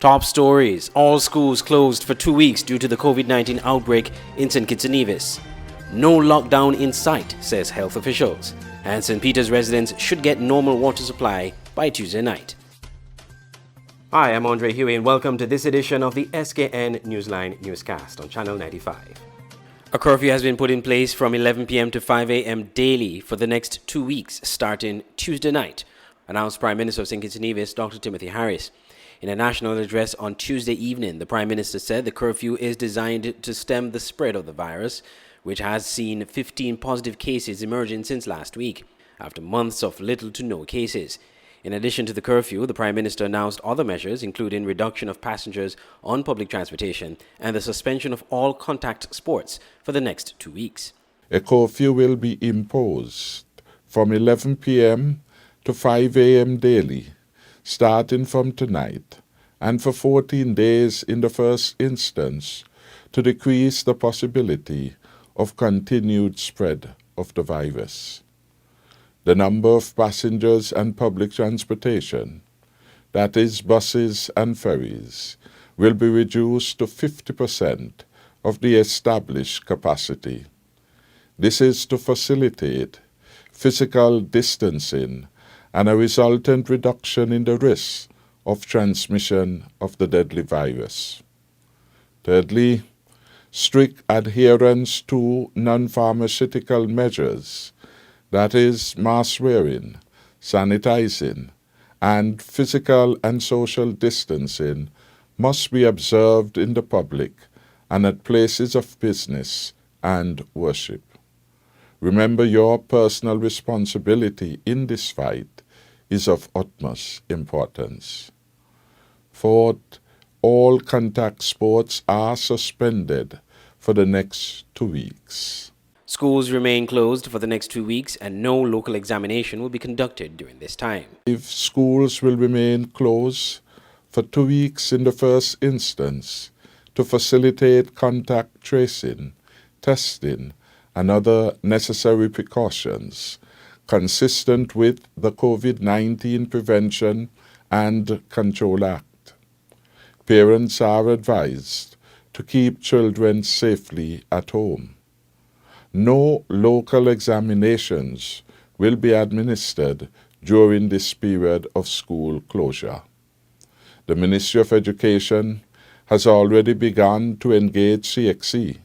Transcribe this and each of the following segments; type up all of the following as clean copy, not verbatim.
Top stories. All schools closed for 2 weeks due to the COVID-19 outbreak in St. Kitts and Nevis. No lockdown in sight, says health officials. And St. Peter's residents should get normal water supply by Tuesday night. Hi, I'm Andre Huey and welcome to this edition of the Skn Newsline Newscast on Channel 95. A curfew has been put in place from 11 p.m. to 5 a.m. daily for the next 2 weeks, starting Tuesday night, announced Prime Minister of St. Kitts and Nevis, Dr. Timothy Harris. In a national address on Tuesday evening, the Prime Minister said the curfew is designed to stem the spread of the virus, which has seen 15 positive cases emerging since last week, after months of little to no cases. In addition to the curfew, the Prime Minister announced other measures, including reduction of passengers on public transportation and the suspension of all contact sports for the next 2 weeks. A curfew will be imposed from 11 p.m. to 5 a.m. daily, starting from tonight, and for 14 days in the first instance, to decrease the possibility of continued spread of the virus. The number of passengers and public transportation, that is buses and ferries, will be reduced to 50% of the established capacity. This is to facilitate physical distancing and a resultant reduction in the risk of transmission of the deadly virus. Thirdly, strict adherence to non-pharmaceutical measures, that is, mask wearing, sanitizing, and physical and social distancing, must be observed in the public and at places of business and worship. Remember, your personal responsibility in this fight is of utmost importance. Fourth, all contact sports are suspended for the next 2 weeks. Schools remain closed for the next 2 weeks and no local examination will be conducted during this time. If schools will remain closed for 2 weeks in the first instance to facilitate contact tracing, testing, and other necessary precautions consistent with the COVID-19 Prevention and Control Act. Parents are advised to keep children safely at home. No local examinations will be administered during this period of school closure. The Ministry of Education has already begun to engage CXC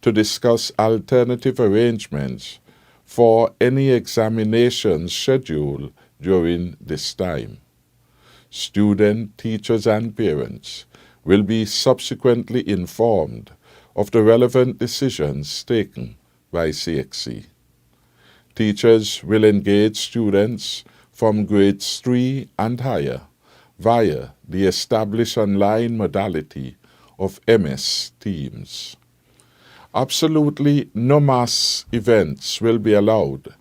to discuss alternative arrangements for any examinations scheduled during this time. Students, teachers, and parents will be subsequently informed of the relevant decisions taken by CXC. Teachers will engage students from grades 3 and higher via the established online modality of MS Teams. Absolutely no mass events will be allowed,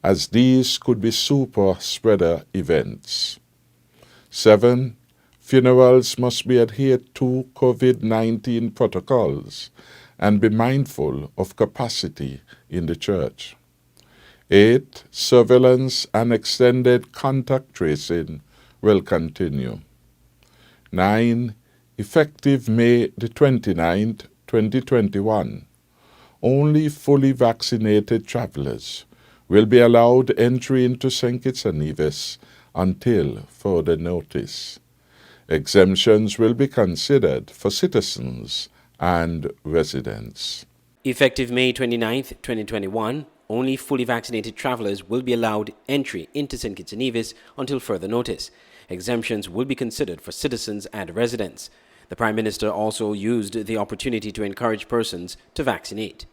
as these could be super spreader events. 7. Funerals must be adhered to COVID-19 protocols and be mindful of capacity in the church. 8. Surveillance and extended contact tracing will continue. 9. Effective May the 29th, 2021, only fully vaccinated travelers will be allowed entry into St. Kitts and Nevis until further notice. Exemptions will be considered for citizens and residents. Effective May 29th, 2021, only fully vaccinated travelers will be allowed entry into St. Kitts and Nevis until further notice. Exemptions will be considered for citizens and residents. The Prime Minister also used the opportunity to encourage persons to vaccinate.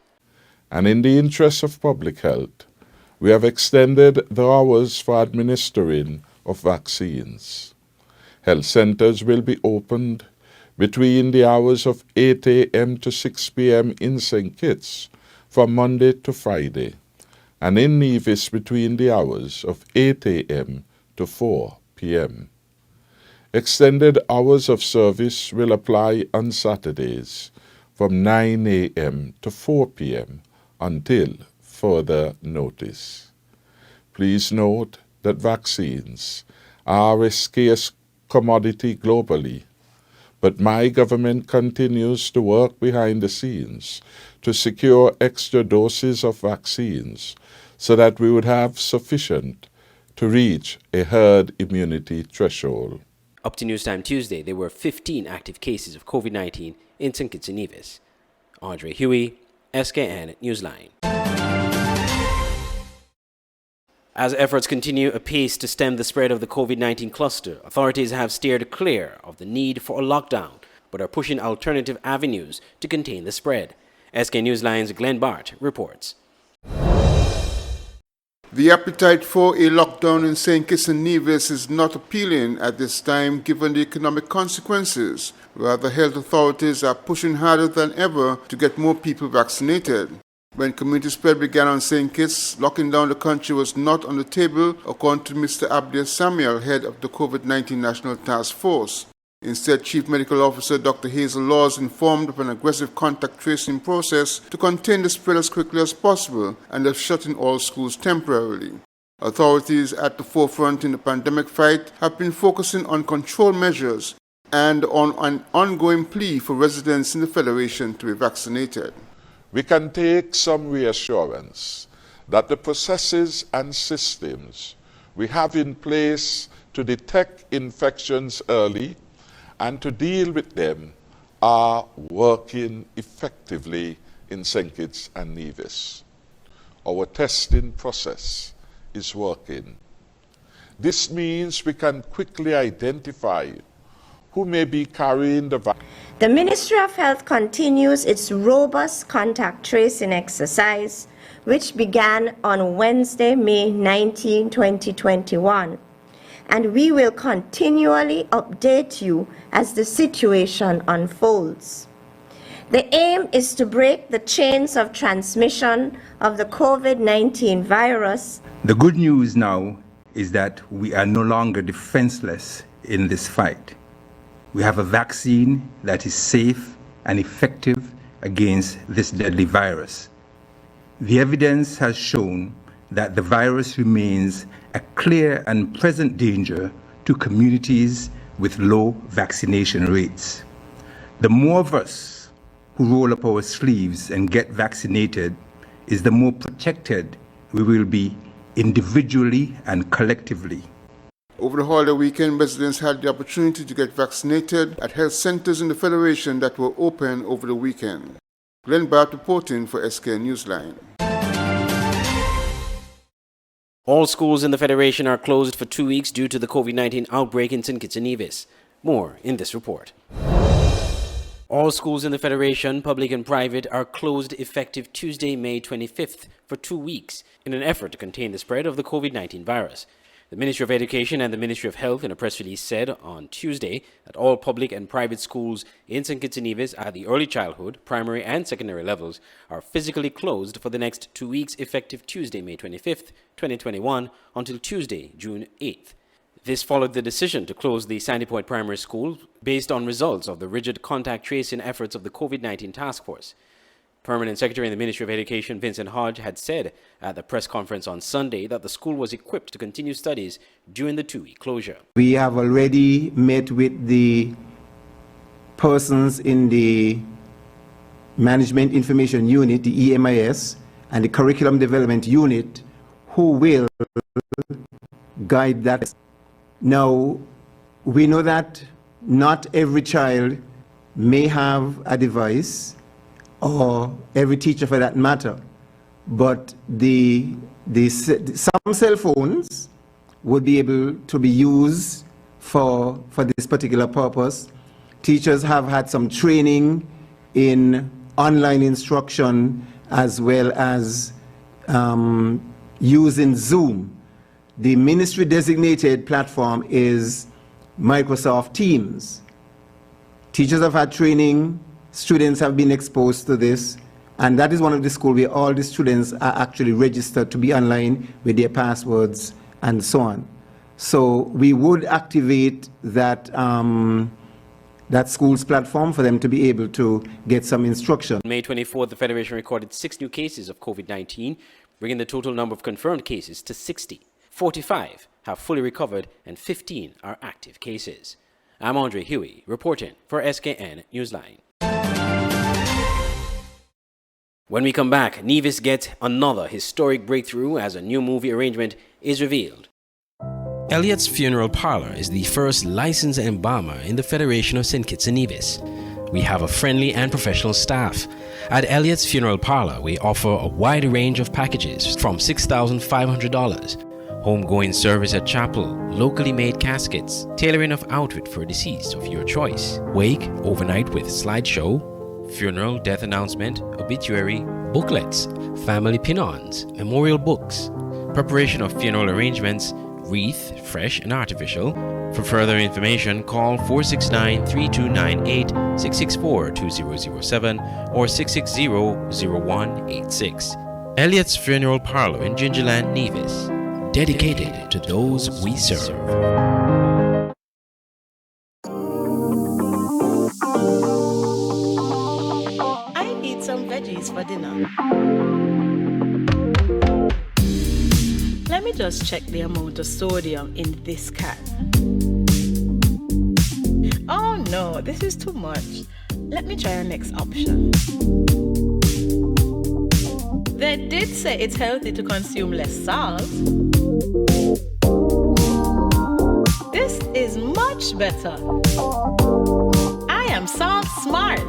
And in the interest of public health, we have extended the hours for administering of vaccines. Health centers will be opened between the hours of 8 a.m. to 6 p.m. in St. Kitts from Monday to Friday, and in Nevis between the hours of 8 a.m. to 4 p.m. Extended hours of service will apply on Saturdays from 9 a.m. to 4 p.m. until further notice. Please note that vaccines are a scarce commodity globally, but my government continues to work behind the scenes to secure extra doses of vaccines so that we would have sufficient to reach a herd immunity threshold. Up to Newstime Tuesday, there were 15 active cases of COVID-19 in St. Kitts and Nevis. Andre Huey, Skn Newsline. As efforts continue apace to stem the spread of the COVID-19 cluster, authorities have steered clear of the need for a lockdown, but are pushing alternative avenues to contain the spread. Skn Newsline's Glenn Bart reports. The appetite for a lockdown in St. Kitts and Nevis is not appealing at this time given the economic consequences. Rather, health authorities are pushing harder than ever to get more people vaccinated. When community spread began on St. Kitts, locking down the country was not on the table, according to Mr. Abdir Samuel, head of the COVID-19 National Task Force. Instead, Chief Medical Officer Dr. Hazel Laws informed of an aggressive contact tracing process to contain the spread as quickly as possible and of shutting all schools temporarily. Authorities at the forefront in the pandemic fight have been focusing on control measures and on an ongoing plea for residents in the Federation to be vaccinated. We can take some reassurance that the processes and systems we have in place to detect infections early and to deal with them are working effectively in St. Kitts and Nevis. Our testing process is working. This means we can quickly identify who may be carrying the virus. The Ministry of Health continues its robust contact tracing exercise, which began on Wednesday, May 19, 2021. And we will continually update you as the situation unfolds. The aim is to break the chains of transmission of the COVID-19 virus. The good news now is that we are no longer defenseless in this fight. We have a vaccine that is safe and effective against this deadly virus. The evidence has shown that the virus remains a clear and present danger to communities with low vaccination rates. The more of us who roll up our sleeves and get vaccinated is the more protected we will be individually and collectively. Over the holiday weekend, residents had the opportunity to get vaccinated at health centers in the Federation that were open over the weekend. Glenn Bart reporting for Skn Newsline. All schools in the Federation are closed for 2 weeks due to the COVID-19 outbreak in St. Kitts and Nevis. More in this report. All schools in the Federation, public and private, are closed effective Tuesday, May 25th for 2 weeks in an effort to contain the spread of the COVID-19 virus. The Ministry of Education and the Ministry of Health in a press release said on Tuesday that all public and private schools in St. Kitts and Nevis at the early childhood, primary and secondary levels are physically closed for the next 2 weeks effective Tuesday, May 25th, 2021 until Tuesday, June 8th. This followed the decision to close the Sandy Point Primary School based on results of the rigid contact tracing efforts of the COVID-19 task force. Permanent Secretary in the Ministry of Education, Vincent Hodge, had said at the press conference on Sunday that the school was equipped to continue studies during the 2-week closure. We have already met with the persons in the Management Information Unit, the EMIS, and the Curriculum Development Unit, who will guide that. Now, we know that not every child may have a device, or every teacher for that matter, but some cell phones would be able to be used for this particular purpose. Teachers have had some training in online instruction as well as using Zoom. The ministry designated platform is Microsoft Teams. Teachers have had training, students have been exposed to this, and that is one of the schools where all the students are actually registered to be online with their passwords and so on. So we would activate that, that school's platform for them to be able to get some instruction. On May 24th, the Federation recorded 6 new cases of COVID-19, bringing the total number of confirmed cases to 60. 45 have fully recovered and 15 are active cases. I'm Andre Huey, reporting for Skn Newsline. When we come back, Nevis gets another historic breakthrough as a new movie arrangement is revealed. Elliot's Funeral Parlor is the first licensed embalmer in the Federation of St. Kitts and Nevis. We have a friendly and professional staff. At Elliot's Funeral Parlor, we offer a wide range of packages from $6,500. Homegoing service at chapel, locally made caskets, tailoring of outfit for deceased of your choice, wake, overnight with slideshow, funeral, death announcement, obituary, booklets, family pin-ons, memorial books, preparation of funeral arrangements, wreath, fresh and artificial. For further information, call 469-3298, 664-2007 or 660-0186. Elliot's Funeral Parlor in Gingerland, Nevis. Dedicated to those we serve. I need some veggies for dinner. Let me just check the amount of sodium in this can. Oh no, this is too much. Let me try our next option. They did say it's healthy to consume less salt. This is much better. I am salt smart.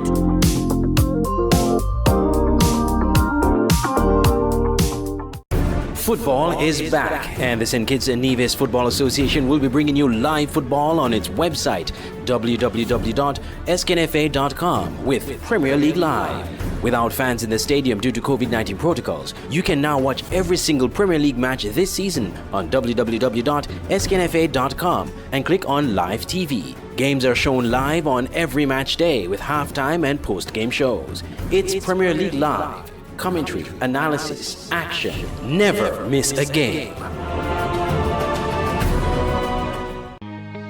Football is back, and the St. Kitts and Nevis Football Association will be bringing you live football on its website, www.sknfa.com, with Premier League Live. Without fans in the stadium due to COVID-19 protocols, you can now watch every single Premier League match this season on www.sknfa.com and click on Live TV. Games are shown live on every match day with halftime and post-game shows. It's Premier League Live. Commentary, analysis, action. Never miss a game.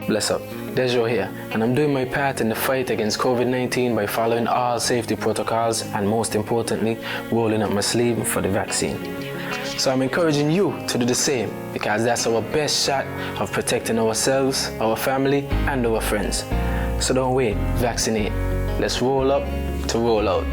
Bless up, Dejo here, and I'm doing my part in the fight against COVID-19 by following all safety protocols and, most importantly, rolling up my sleeve for the vaccine. So I'm encouraging you to do the same, because that's our best shot of protecting ourselves, our family, and our friends. So don't wait, vaccinate. Let's roll up to roll out.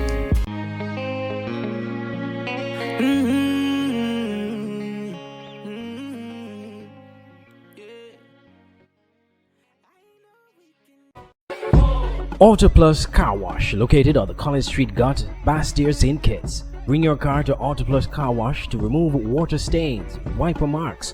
Auto Plus Car Wash, located on the College Street Gut, Bastyr, St. Kitts. Bring your car to Auto Plus Car Wash to remove water stains, wiper marks.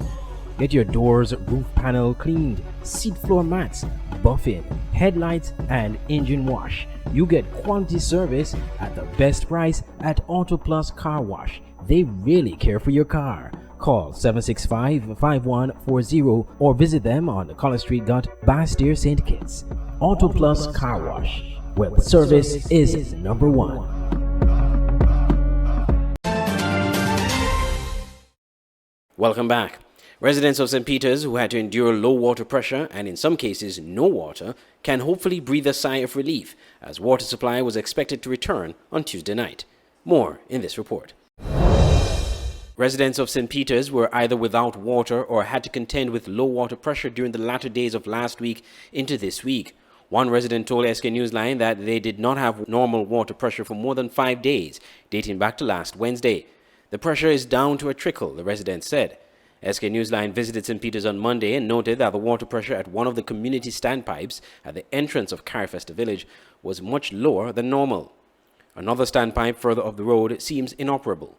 Get your doors, roof panel cleaned, seat floor mats, buffing, headlights, and engine wash. You get quality service at the best price at Auto Plus Car Wash. They really care for your car. Call 765-5140 or visit them on the College Street Gut, Bastyr, St. Kitts. Auto Plus Car Wash, where the service is number one. Welcome back. Residents of St. Peter's who had to endure low water pressure and in some cases no water can hopefully breathe a sigh of relief as water supply was expected to return on Tuesday night. More in this report. Residents of St. Peter's were either without water or had to contend with low water pressure during the latter days of last week into this week. One resident told Skn Newsline that they did not have normal water pressure for more than 5 days, dating back to last Wednesday. The pressure is down to a trickle, the resident said. Skn Newsline visited St. Peter's on Monday and noted that the water pressure at one of the community standpipes at the entrance of Carifesta Village was much lower than normal. Another standpipe further up the road seems inoperable.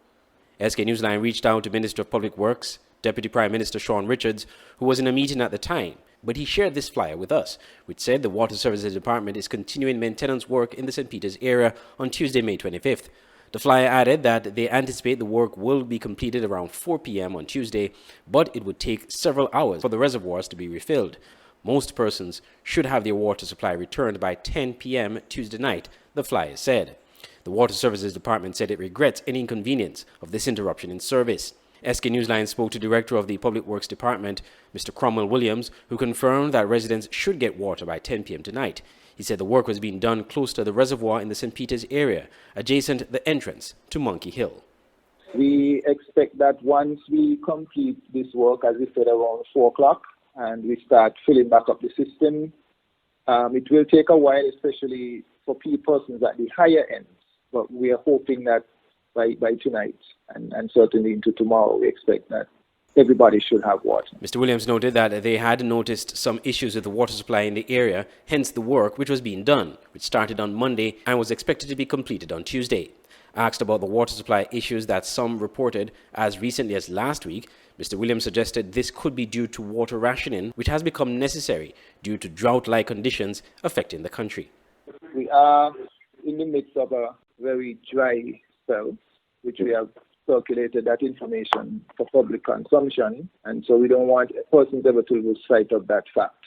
Skn Newsline reached out to Minister of Public Works, Deputy Prime Minister Sean Richards, who was in a meeting at the time, but he shared this flyer with us, which said the Water Services Department is continuing maintenance work in the St. Peter's area on Tuesday, May 25th. The flyer added that they anticipate the work will be completed around 4 p.m. on Tuesday, but it would take several hours for the reservoirs to be refilled. Most persons should have their water supply returned by 10 p.m. Tuesday night, the flyer said. The Water Services Department said it regrets any inconvenience of this interruption in service. Skn Newsline spoke to Director of the Public Works Department, Mr. Cromwell Williams, who confirmed that residents should get water by 10 p.m. tonight. He said the work was being done close to the reservoir in the St. Peter's area, adjacent the entrance to Monkey Hill. We expect that once we complete this work, as we said, around 4 o'clock, and we start filling back up the system, It will take a while, especially for persons at the higher end, but we are hoping that by tonight and certainly into tomorrow, we expect that everybody should have water. Mr. Williams noted that they had noticed some issues with the water supply in the area, hence the work which was being done, which started on Monday and was expected to be completed on Tuesday. Asked about the water supply issues that some reported as recently as last week, Mr. Williams suggested this could be due to water rationing, which has become necessary due to drought-like conditions affecting the country. We are in the midst of a very dry spell, which we have circulated that information for public consumption, and so we don't want persons ever to lose sight of that fact.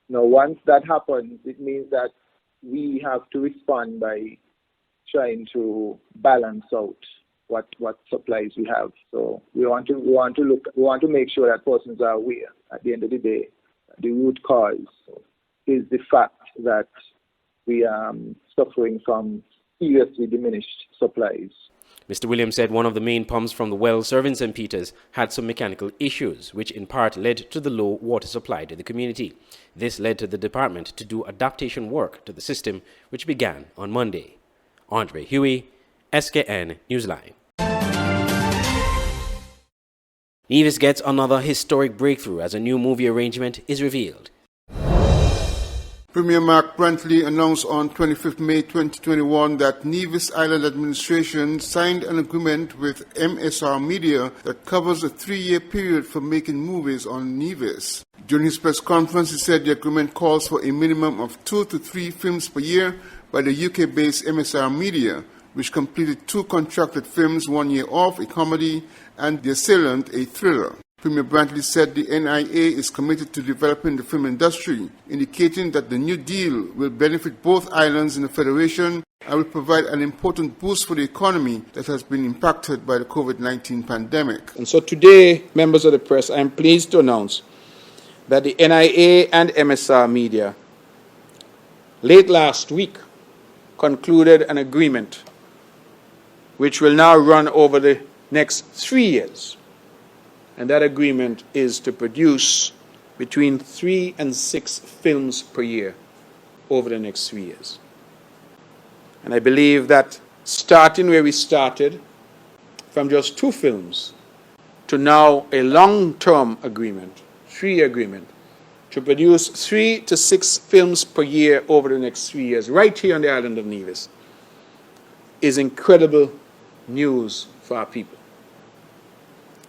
Now, once that happens, it means that we have to respond by trying to balance out what supplies we have. So we want to make sure that persons are aware. At the end of the day, the root cause is the fact that we are suffering from seriously diminished supplies. Mr. Williams said one of the main pumps from the well serving St. Peter's had some mechanical issues, which in part led to the low water supply to the community. This led to the department to do adaptation work to the system, which began on Monday. Andre Huey, Skn Newsline. Nevis gets another historic breakthrough as a new movie arrangement is revealed. Premier Mark Brantley announced on 25th May 2021 that Nevis Island Administration signed an agreement with MSR Media that covers a 3-year period for making movies on Nevis. During his press conference, he said the agreement calls for a minimum of 2 to 3 films per year by the UK-based MSR Media, which completed 2 contracted films 1 year off, a comedy, and The Assailant, a thriller. Premier Brantley said the NIA is committed to developing the film industry, indicating that the new deal will benefit both islands in the Federation and will provide an important boost for the economy that has been impacted by the COVID-19 pandemic. And so today, members of the press, I am pleased to announce that the NIA and MSR Media, late last week, concluded an agreement which will now run over the next 3 years. And that agreement is to produce between 3 and 6 films per year over the next 3 years. And I believe that starting where we started, from just 2 films, to now a long-term agreement, 3-year agreement, to produce 3 to 6 films per year over the next 3 years, right here on the island of Nevis, is incredible news for our people.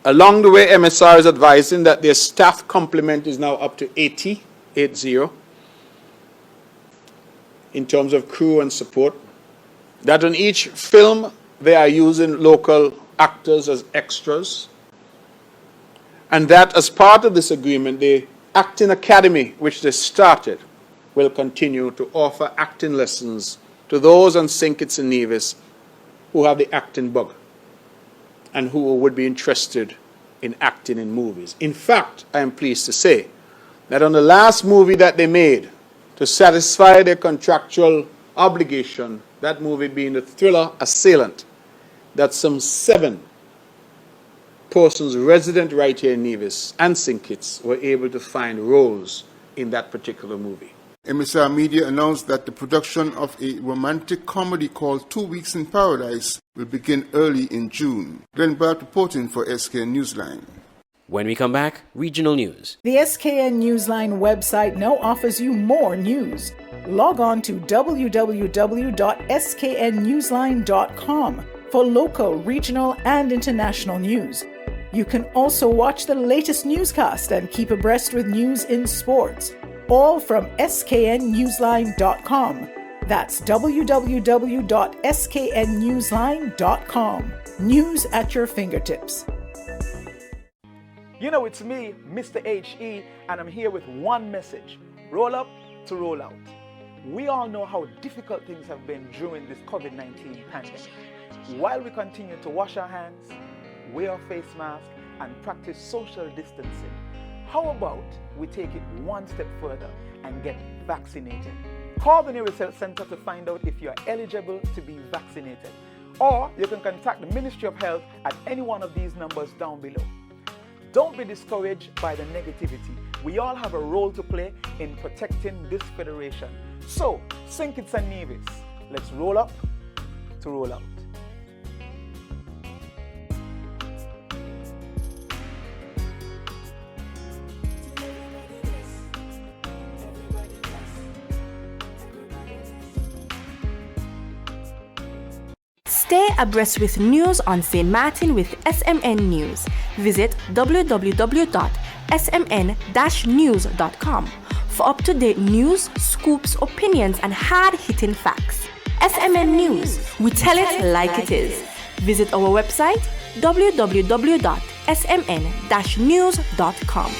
Along the way, MSR is advising that their staff complement is now up to 80 in terms of crew and support. That on each film, they are using local actors as extras. And that as part of this agreement, the Acting Academy, which they started, will continue to offer acting lessons to those on St. Kitts and Nevis who have the acting bug and who would be interested in acting in movies. In fact, I am pleased to say that on the last movie that they made to satisfy their contractual obligation, that movie being the thriller Assailant, that some 7 persons resident right here in Nevis and St. Kitts were able to find roles in that particular movie. MSR Media announced that the production of a romantic comedy called 2 Weeks in Paradise will begin early in June. Glenn Bart reporting for Skn Newsline. When we come back, regional news. The Skn Newsline website now offers you more news. Log on to www.sknnewsline.com for local, regional, and international news. You can also watch the latest newscast and keep abreast with news in sports. All from sknnewsline.com. That's www.sknnewsline.com. News at your fingertips. You know, it's me, Mr. HE, and I'm here with one message. Roll up to roll out. We all know how difficult things have been during this COVID-19 pandemic. While we continue to wash our hands, wear a face mask, and practice social distancing, how about we take it one step further and get vaccinated? Call the nearest health center to find out if you are eligible to be vaccinated. Or you can contact the Ministry of Health at any one of these numbers down below. Don't be discouraged by the negativity. We all have a role to play in protecting this federation. So, St. Kitts and Nevis, let's roll up to roll out. Stay abreast with news on St. Martin with SMN News. Visit www.smn-news.com for up-to-date news, scoops, opinions, and hard-hitting facts. SMN News, we tell it like it is. Visit our website www.smn-news.com.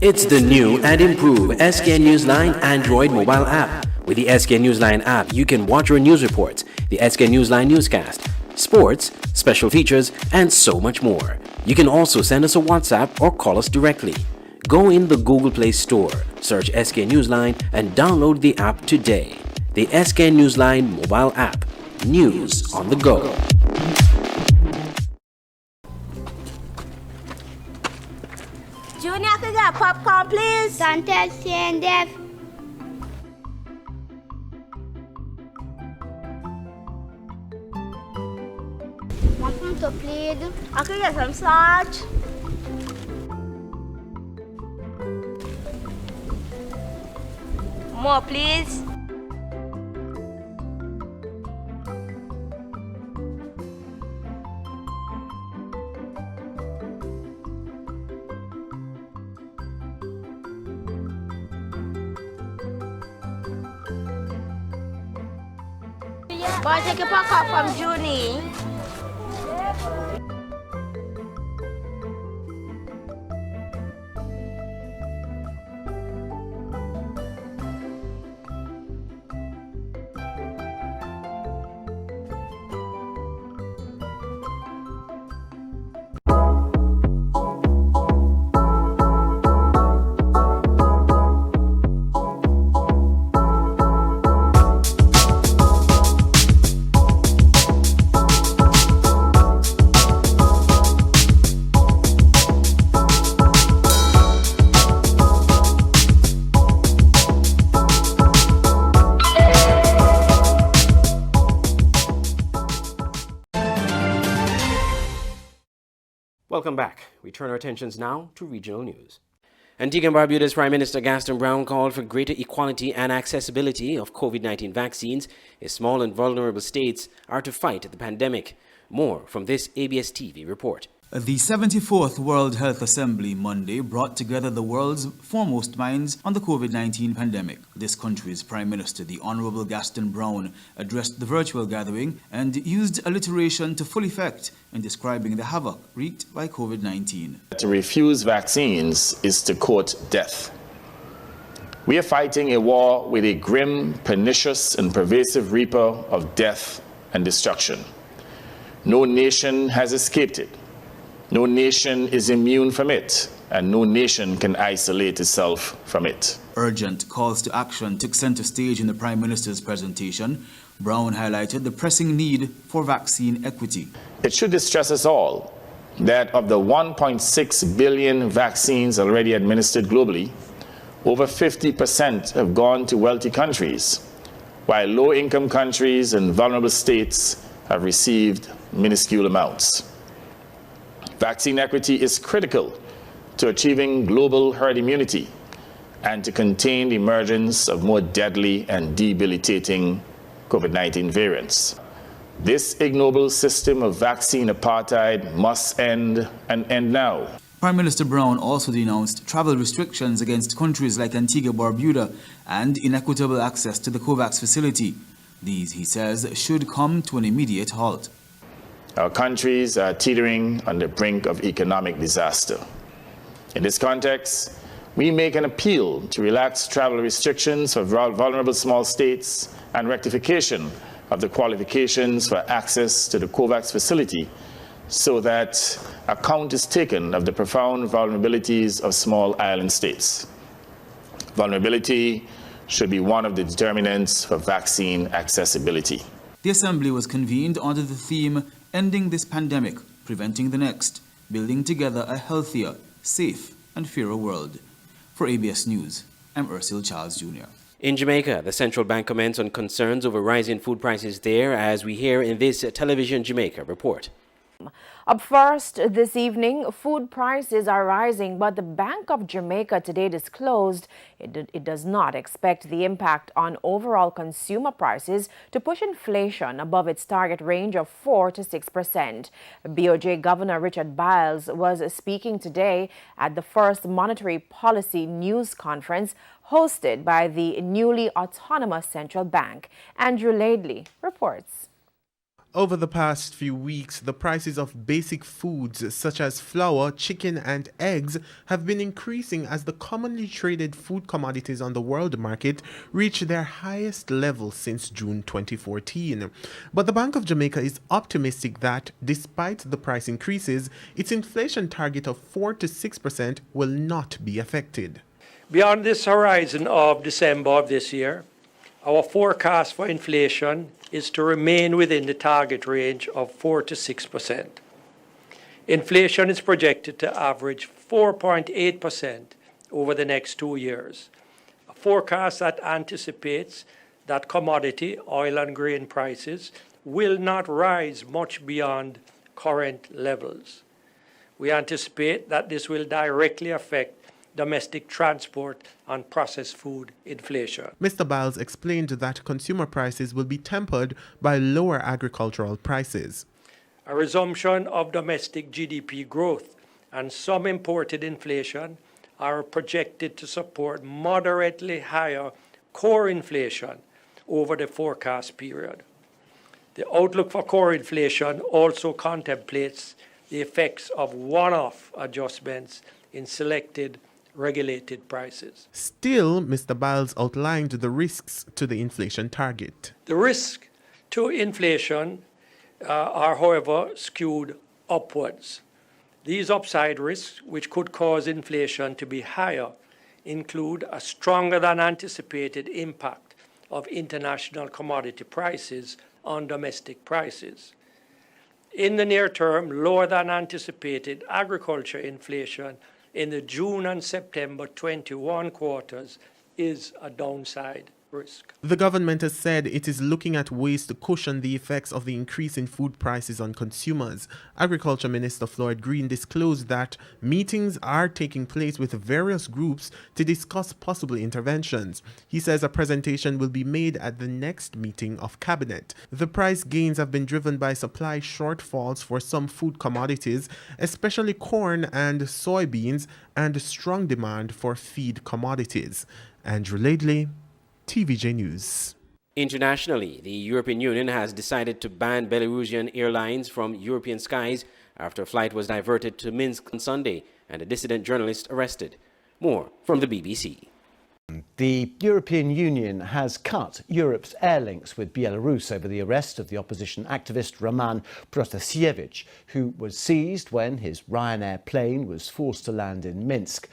It's the new and improved Skn Newsline Android mobile app. With the Skn Newsline app, you can watch your news reports, the Skn Newsline Newscast, sports, special features, and so much more. You can also send us a WhatsApp or call us directly. Go in the Google Play Store, search Skn Newsline, and download the app today. The Skn Newsline mobile app. News on the go. Junior, can I get popcorn, please? Santel, CNDF. Want them to plead? I can get some salt. More, please. Boy, take your popcorn from Junie. Welcome back. We turn our attentions now to regional news. Antigua and Barbuda's Prime Minister Gaston Brown called for greater equality and accessibility of COVID-19 vaccines as small and vulnerable states are to fight the pandemic. More from this ABS TV report. The 74th World Health Assembly Monday brought together the world's foremost minds on the COVID-19 pandemic. This country's Prime Minister, the Honorable Gaston Brown, addressed the virtual gathering and used alliteration to full effect in describing the havoc wreaked by COVID-19. To refuse vaccines is to court death. We are fighting a war with a grim, pernicious, and pervasive reaper of death and destruction. No nation has escaped it. No nation is immune from it, and no nation can isolate itself from it. Urgent calls to action took center stage in the Prime Minister's presentation. Brown highlighted the pressing need for vaccine equity. It should distress us all that of the 1.6 billion vaccines already administered globally, over 50% have gone to wealthy countries, while low-income countries and vulnerable states have received minuscule amounts. Vaccine equity is critical to achieving global herd immunity and to contain the emergence of more deadly and debilitating COVID-19 variants. This ignoble system of vaccine apartheid must end, and end now. Prime Minister Brown also denounced travel restrictions against countries like Antigua and Barbuda and inequitable access to the COVAX facility. These, he says, should come to an immediate halt. Our countries are teetering on the brink of economic disaster. In this context, we make an appeal to relax travel restrictions for vulnerable small states and rectification of the qualifications for access to the COVAX facility so that account is taken of the profound vulnerabilities of small island states. Vulnerability should be one of the determinants for vaccine accessibility. The Assembly was convened under the theme Ending this Pandemic, Preventing the Next. building together a healthier, safe and fairer world. For ABS News, I'm Ursil Charles Jr. In Jamaica, the central bank comments on concerns over rising food prices there, as we hear in this Television Jamaica report. Up first this evening, food prices are rising, but the Bank of Jamaica today disclosed it does not expect the impact on overall consumer prices to push inflation above its target range of 4 to 6%. BOJ Governor Richard Biles was speaking today at the first Monetary Policy News Conference hosted by the newly autonomous central bank. Andrew Laidley reports. Over the past few weeks, the prices of basic foods such as flour, chicken and eggs have been increasing as the commonly traded food commodities on the world market reach their highest level since June 2014. But the Bank of Jamaica is optimistic that, despite the price increases, its inflation target of 4 to 6% will not be affected. Beyond this horizon of December of this year, our forecast for inflation is to remain within the target range of 4 to 6%. Inflation is projected to average 4.8% over the next 2 years, a forecast that anticipates that commodity, oil and grain prices will not rise much beyond current levels. We anticipate that this will directly affect domestic transport and processed food inflation. Mr. Biles explained that consumer prices will be tempered by lower agricultural prices. A resumption of domestic GDP growth and some imported inflation are projected to support moderately higher core inflation over the forecast period. The outlook for core inflation also contemplates the effects of one-off adjustments in selected regulated prices. Still, Mr. Biles outlined the risks to the inflation target. The risks to inflation are, however, skewed upwards. These upside risks, which could cause inflation to be higher, include a stronger than anticipated impact of international commodity prices on domestic prices. In the near term, lower than anticipated agriculture inflation in the June and September 21 quarters is a downside risk. The government has said it is looking at ways to cushion the effects of the increase in food prices on consumers. Agriculture Minister Floyd Green disclosed that meetings are taking place with various groups to discuss possible interventions. He says a presentation will be made at the next meeting of Cabinet. The price gains have been driven by supply shortfalls for some food commodities, especially corn and soybeans, and strong demand for feed commodities. Andrew Laidley, TVJ News. Internationally, the European Union has decided to ban Belarusian airlines from European skies after a flight was diverted to Minsk on Sunday and a dissident journalist arrested. More from the BBC. The European Union has cut Europe's air links with Belarus over the arrest of the opposition activist Roman Protasevich, who was seized when his Ryanair plane was forced to land in Minsk.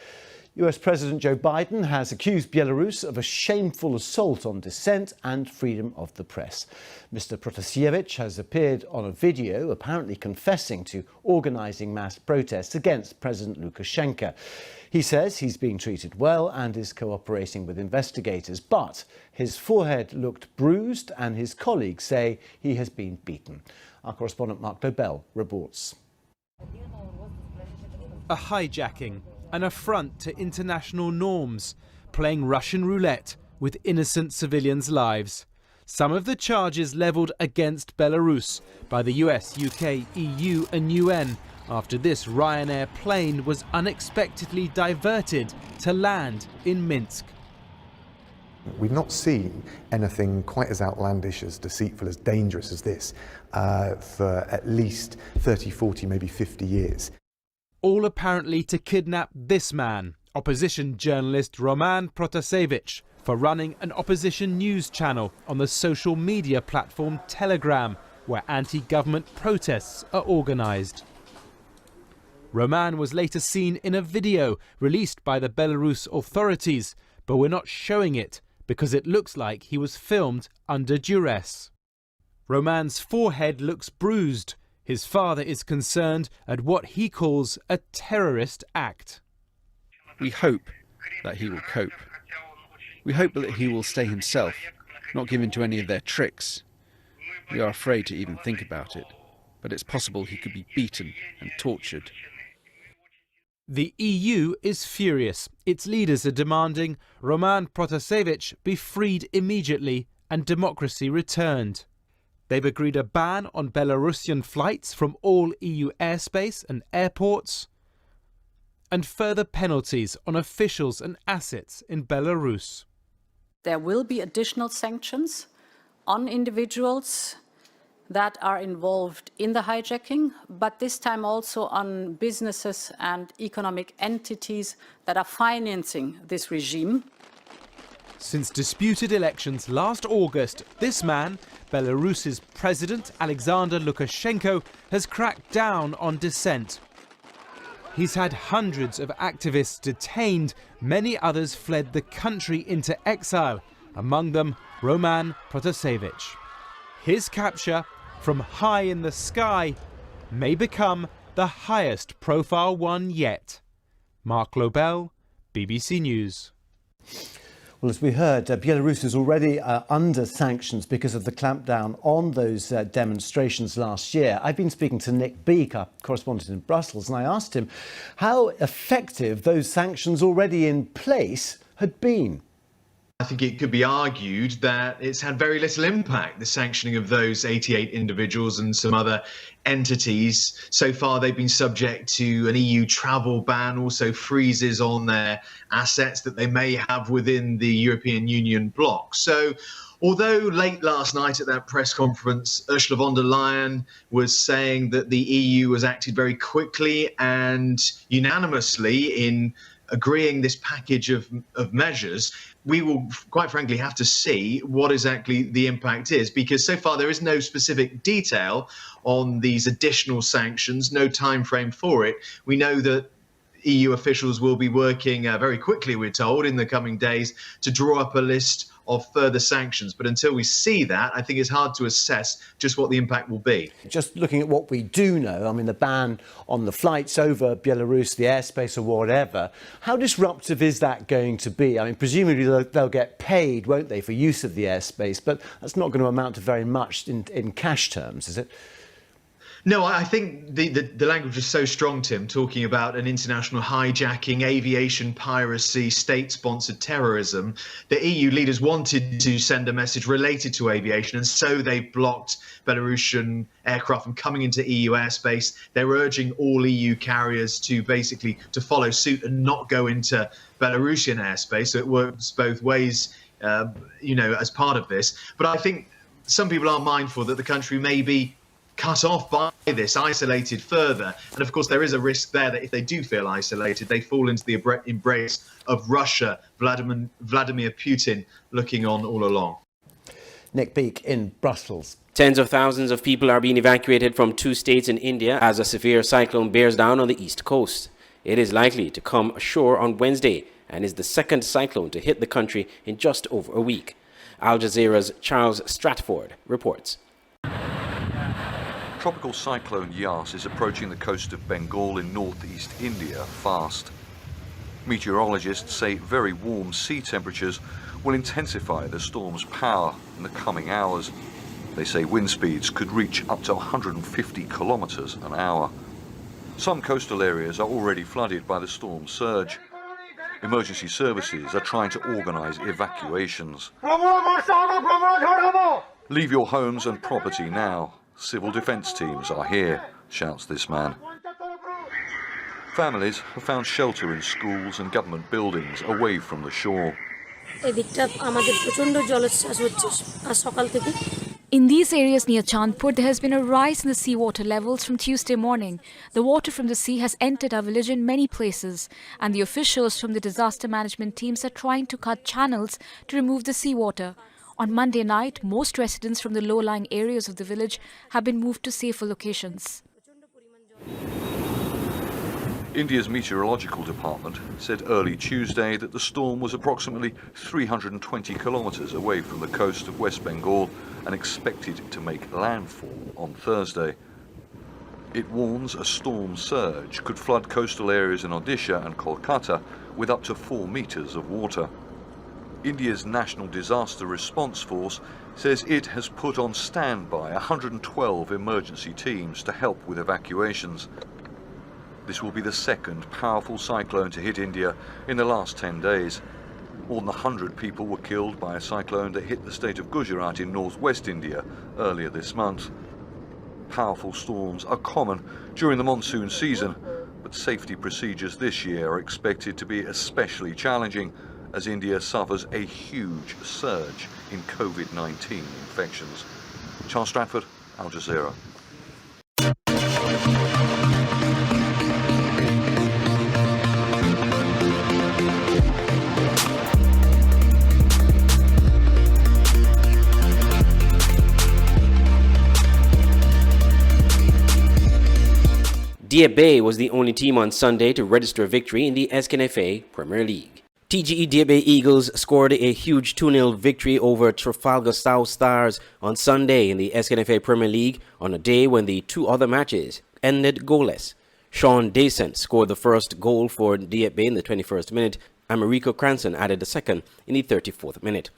US President Joe Biden has accused Belarus of a shameful assault on dissent and freedom of the press. Mr. Protasevich has appeared on a video apparently confessing to organising mass protests against President Lukashenko. He says he's being treated well and is cooperating with investigators, but his forehead looked bruised and his colleagues say he has been beaten. Our correspondent Mark Lobel reports. A hijacking, an affront to international norms, playing Russian roulette with innocent civilians' lives. Some of the charges levelled against Belarus by the US, UK, EU and UN after this Ryanair plane was unexpectedly diverted to land in Minsk. We've not seen anything quite as outlandish, as deceitful, as dangerous as this for at least 30, 40, maybe 50 years. All apparently to kidnap this man, opposition journalist Roman Protasevich, for running an opposition news channel on the social media platform Telegram, where anti-government protests are organised. Roman was later seen in a video released by the Belarus authorities, but we're not showing it because it looks like he was filmed under duress. Roman's forehead looks bruised. His father is concerned at what he calls a terrorist act. We hope that he will cope. We hope that he will stay himself, not give in to any of their tricks. We are afraid to even think about it, but it's possible he could be beaten and tortured. The EU is furious. Its leaders are demanding Roman Protasevich be freed immediately and democracy returned. They've agreed a ban on Belarusian flights from all EU airspace and airports, and further penalties on officials and assets in Belarus. There will be additional sanctions on individuals that are involved in the hijacking, but this time also on businesses and economic entities that are financing this regime. Since disputed elections last August, this man, Belarus's President Alexander Lukashenko, has cracked down on dissent. He's had hundreds of activists detained, many others fled the country into exile, among them Roman Protasevich. His capture, from high in the sky, may become the highest profile one yet. Mark Lobel, BBC News. Well, as we heard, Belarus is already under sanctions because of the clampdown on those demonstrations last year. I've been speaking to Nick Beek, our correspondent in Brussels, and I asked him how effective those sanctions already in place had been. I think it could be argued that it's had very little impact, the sanctioning of those 88 individuals and some other entities. So far, they've been subject to an EU travel ban, also freezes on their assets that they may have within the European Union bloc. So although late last night at that press conference, Ursula von der Leyen was saying that the EU has acted very quickly and unanimously in agreeing this package of measures, we will quite frankly have to see what exactly the impact is, because so far there is no specific detail on these additional sanctions, no time frame for it. We know that EU officials will be working very quickly, we're told, in the coming days to draw up a list of further sanctions. But until we see that, I think it's hard to assess just what the impact will be. Just looking at what we do know, I mean, the ban on the flights over Belarus, the airspace or whatever, how disruptive is that going to be? I mean, presumably they'll get paid, won't they, for use of the airspace, but that's not going to amount to very much in cash terms, is it? No, I think the language is so strong, Tim, talking about an international hijacking, aviation piracy, state-sponsored terrorism. The EU leaders wanted to send a message related to aviation, and so they blocked Belarusian aircraft from coming into EU airspace. They're urging all EU carriers to basically to follow suit and not go into Belarusian airspace. So it works both ways, as part of this. But I think some people are mindful that the country may be cut off by this, isolated further. And of course, there is a risk there that if they do feel isolated, they fall into the embrace of Russia, Vladimir Putin looking on all along. Nick Beek in Brussels. Tens of thousands of people are being evacuated from 2 states in India as a severe cyclone bears down on the east coast. It is likely to come ashore on Wednesday and is the second cyclone to hit the country in just over a week. Al Jazeera's Charles Stratford reports. Tropical cyclone Yas is approaching the coast of Bengal in northeast India fast. Meteorologists say very warm sea temperatures will intensify the storm's power in the coming hours. They say wind speeds could reach up to 150 kilometers an hour. Some coastal areas are already flooded by the storm's surge. Emergency services are trying to organize evacuations. Leave your homes and property now. Civil defence teams are here, shouts this man. Families have found shelter in schools and government buildings away from the shore. In these areas near Chandpur, there has been a rise in the seawater levels from Tuesday morning. The water from the sea has entered our village in many places, and the officials from the disaster management teams are trying to cut channels to remove the seawater. On Monday night, most residents from the low-lying areas of the village have been moved to safer locations. India's meteorological department said early Tuesday that the storm was approximately 320 kilometers away from the coast of West Bengal and expected to make landfall on Thursday. It warns a storm surge could flood coastal areas in Odisha and Kolkata with up to 4 meters of water. India's National Disaster Response Force says it has put on standby 112 emergency teams to help with evacuations. This will be the second powerful cyclone to hit India in the last 10 days. More than 100 people were killed by a cyclone that hit the state of Gujarat in northwest India earlier this month. Powerful storms are common during the monsoon season, but safety procedures this year are expected to be especially challenging as India suffers a huge surge in COVID-19 infections. Charles Stratford, Al Jazeera. Deer Bay was the only team on Sunday to register a victory in the SKNFA Premier League. TGE Deer Bay Eagles scored a huge 2-0 victory over Trafalgar South Stars on Sunday in the SKNFA Premier League on a day when the 2 other matches ended goalless. Sean Descent scored the first goal for Deer Bay in the 21st minute, and Mariko Cranston added the second in the 34th minute.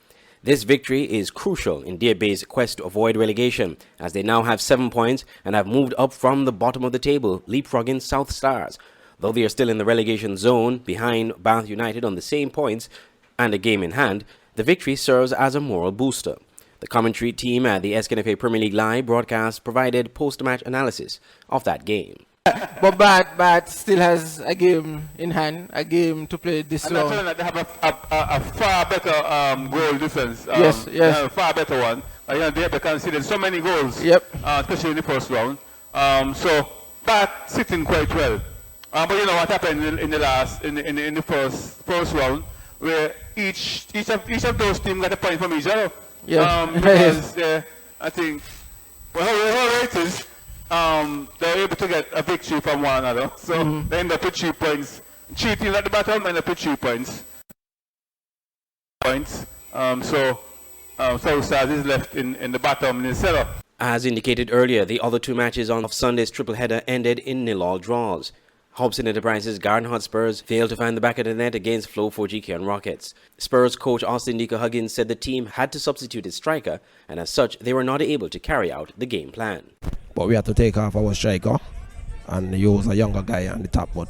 This victory is crucial in Deer Bay's quest to avoid relegation, as they now have 7 points and have moved up from the bottom of the table, leapfrogging South Stars. Though they are still in the relegation zone behind Bath United on the same points and a game in hand, the victory serves as a moral booster. The commentary team at the SKNFA Premier League Live broadcast provided post-match analysis of that game. But Bath still has a game in hand, a game to play this round. And they have a far better goal difference. Yes. They have a far better one. They conceded so many goals, especially in the first round. So Bath sitting quite well. But you know what happened in the first round, where each of those teams got a point from each other. Because I think how it is. They're able to get a victory from one another. So they end up with 3 points. 3 teams at the bottom end up with 3 points. So South Stars is left in the bottom in the cellar. As indicated earlier, the other 2 matches on Sunday's triple header ended in 0-0 draws. Hobson Enterprises Garden Hotspurs failed to find the back of the net against Flow 4GK and Rockets. Spurs coach Austin Deacon Huggins said the team had to substitute its striker, and as such, they were not able to carry out the game plan. But we had to take off our striker and use a younger guy on the top. But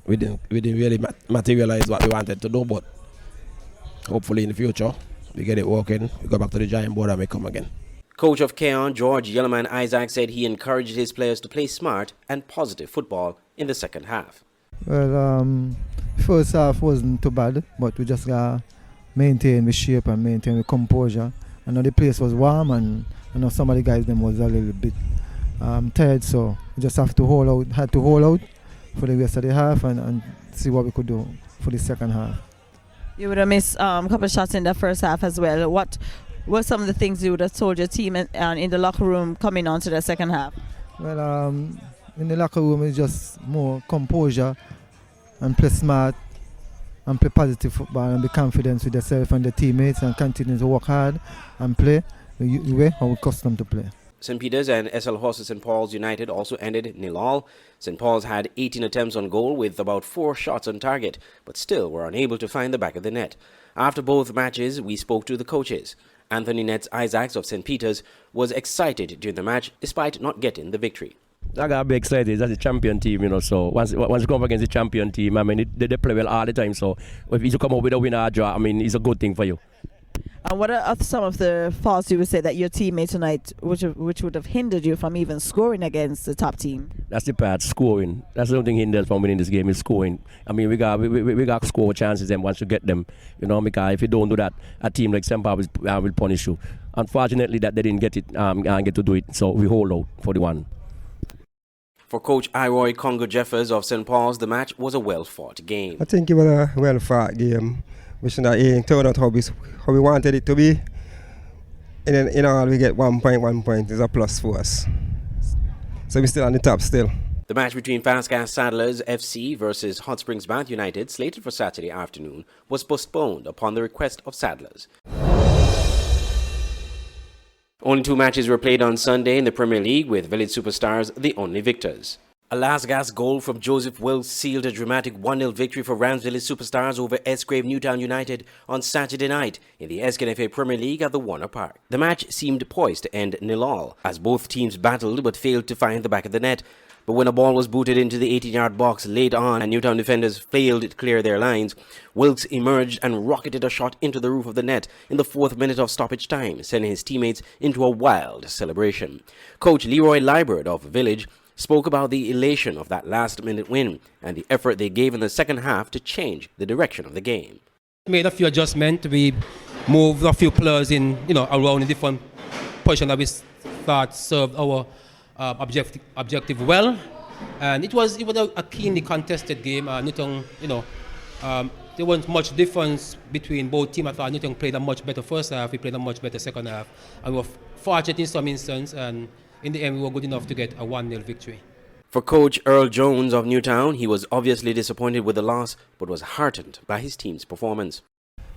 we didn't really materialize what we wanted to do. But hopefully in the future we get it working. We go back to the drawing board and we come again. Coach of Keon, George Yellowman Isaac, said he encouraged his players to play smart and positive football in the second half. Well, first half wasn't too bad, but we just got maintain the shape and maintain the composure. I know the place was warm, and I know some of the guys them was a little bit tired, so we just had to hold out for the rest of the half and see what we could do for the second half. You would have missed a couple of shots in the first half as well. What were some of the things you would have told your team in the locker room coming on to the second half? Well, in the locker room it's just more composure and play smart and play positive football and be confident with yourself and the teammates and continue to work hard and play the way how we custom to play. St. Peter's and SL Horses St. Paul's United also ended 0-0. St. Paul's had 18 attempts on goal with about 4 shots on target, but still were unable to find the back of the net. After both matches, we spoke to the coaches. Anthony Nets Isaacs of St. Peter's was excited during the match despite not getting the victory. I got to be excited. That's a champion team, you know. So once you come up against the champion team, I mean, they play well all the time. So if you come up with a winner or draw, I mean, it's a good thing for you. And what are some of the faults you would say that your team made tonight, which would have hindered you from even scoring against the top team? That's the part, scoring. That's the only thing hinders from winning this game is scoring. I mean, we got score chances and once you get them, you know, because if you don't do that, a team like St. Paul will punish you. Unfortunately, that they didn't get it and get to do it, so we hold out for the one. For coach Iroy Congo Jeffers of St. Paul's, the match was a well-fought game. I think it was a well-fought game. We should not turn out how we wanted it to be. And then in all, we get 1 point is a plus for us. So we're still on the top still. The match between Fastcast Saddlers FC versus Hot Springs Bath United, slated for Saturday afternoon, was postponed upon the request of Saddlers. Only 2 matches were played on Sunday in the Premier League, with Village Superstars the only victors. A last-gasp goal from Joseph Wilkes sealed a dramatic 1-0 victory for Rams Village Superstars over Esgrave Newtown United on Saturday night in the SKNFA Premier League at the Warner Park. The match seemed poised to end 0-0 as both teams battled but failed to find the back of the net. But when a ball was booted into the 18-yard box late on and Newtown defenders failed to clear their lines, Wilkes emerged and rocketed a shot into the roof of the net in the 4th minute of stoppage time, sending his teammates into a wild celebration. Coach Leroy Liebert of Village spoke about the elation of that last-minute win and the effort they gave in the second half to change the direction of the game. Made a few adjustments. We moved a few players in, around in different positions that we thought served our objective well, and it was a keenly contested game. Newtown, there wasn't much difference between both teams. I thought Newtown played a much better first half, we played a much better second half, and we were fortunate in some instances, and in the end we were good enough to get a 1-0 victory. For coach Earl Jones of Newtown, he was obviously disappointed with the loss, but was heartened by his team's performance.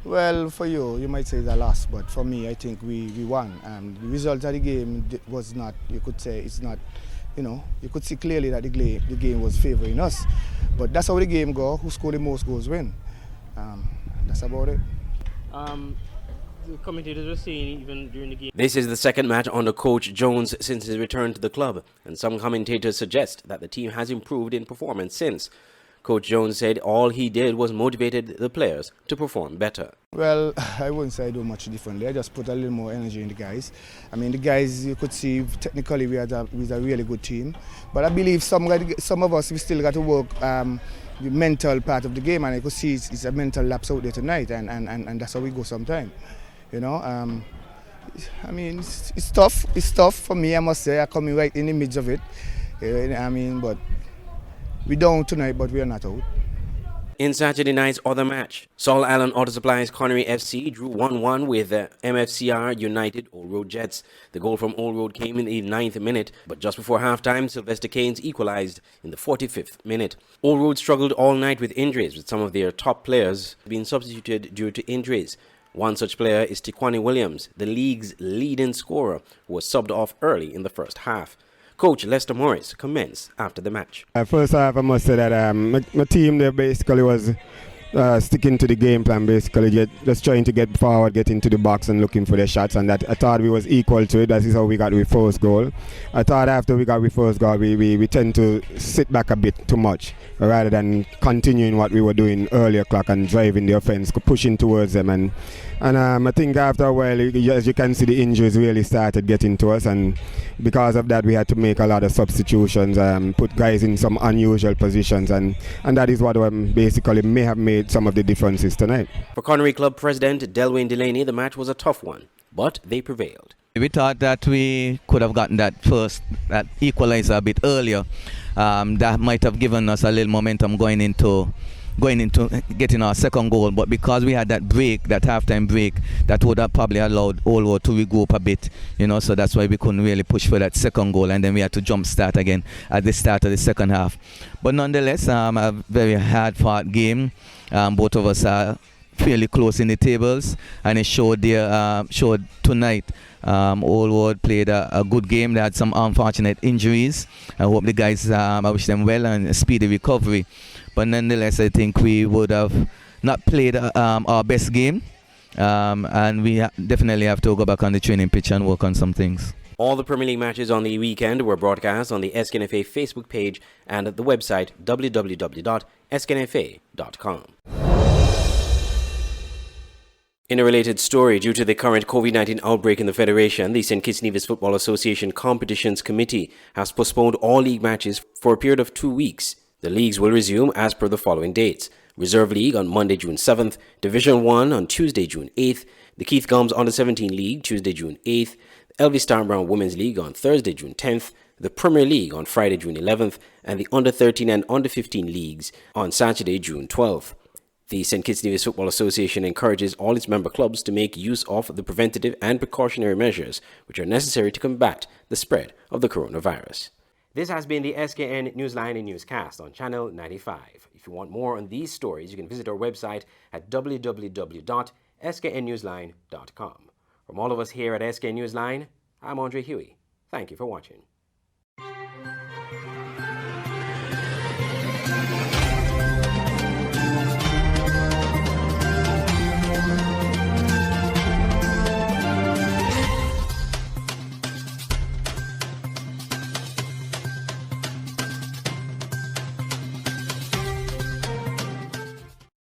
Well, for you might say it's a loss, but for me, I think we won. The result of the game was not, you could say, it's not, you could see clearly that the game was favoring us. But that's how the game goes. Who scored the most goals win. That's about it. The commentators were saying even during the game. This is the second match under coach Jones since his return to the club, and some commentators suggest that the team has improved in performance since. Coach Jones said all he did was motivated the players to perform better. Well, I wouldn't say I do much differently. I just put a little more energy in the guys. I mean, the guys, you could see technically we are a really good team. But I believe some of us, we still got to work the mental part of the game, and I could see it's a mental lapse out there tonight, and that's how we go sometimes. I mean, it's tough. It's tough for me, I must say. I'm coming right in the midst of it. But we're down tonight, but we are not out. In Saturday night's other match, Saul Allen Auto Supply's Connery FC drew 1-1 with MFCR United Old Road Jets. The goal from Old Road came in the 9th minute, but just before halftime, Sylvester Keynes equalized in the 45th minute. Old Road struggled all night with injuries, with some of their top players being substituted due to injuries. One such player is Tiquani Williams, the league's leading scorer, who was subbed off early in the first half. Coach Lester Morris comments after the match. First half, I must say that my team there basically was sticking to the game plan, basically just trying to get forward, get into the box and looking for the shots, and that I thought we was equal to it. That is how we got the first goal. I thought after we got the first goal, we tend to sit back a bit too much rather than continuing what we were doing earlier clock and driving the offense, pushing towards them. And I think after a while, as you can see, the injuries really started getting to us, and because of that we had to make a lot of substitutions, put guys in some unusual positions, and that is what basically may have made some of the differences tonight. For Connery Club President Delwyn Delaney, the match was a tough one, but they prevailed. We thought that we could have gotten that equalizer a bit earlier. That might have given us a little momentum going into getting our second goal, but because we had that break, that halftime break, that would have probably allowed Old Road to regroup a bit, so that's why we couldn't really push for that second goal, and then we had to jump start again at the start of the second half. But nonetheless, a very hard-fought game. Both of us are fairly close in the tables, and it showed tonight. Old Road played a good game. They had some unfortunate injuries. I hope the guys, I wish them well and a speedy recovery. But nonetheless, I think we would have not played our best game, and we definitely have to go back on the training pitch and work on some things. All the Premier League matches on the weekend were broadcast on the SKNFA Facebook page and at the website www.sknfa.com. In a related story, due to the current COVID-19 outbreak in the Federation, the St. Kitts Nevis Football Association Competitions Committee has postponed all league matches for a period of 2 weeks. The leagues will resume as per the following dates: Reserve League on Monday, June 7th, Division 1 on Tuesday, June 8th, the Keith Gums Under-17 League Tuesday, June 8th, Elvis Star Brown Women's League on Thursday, June 10th, the Premier League on Friday, June 11th, and the Under-13 and Under-15 Leagues on Saturday, June 12th. The St. Kitts Nevis Football Association encourages all its member clubs to make use of the preventative and precautionary measures which are necessary to combat the spread of the coronavirus. This has been the Skn Newsline Newscast on Channel 95. If you want more on these stories, you can visit our website at www.sknnewsline.com. From all of us here at Skn Newsline, I'm Andre Huey. Thank you for watching.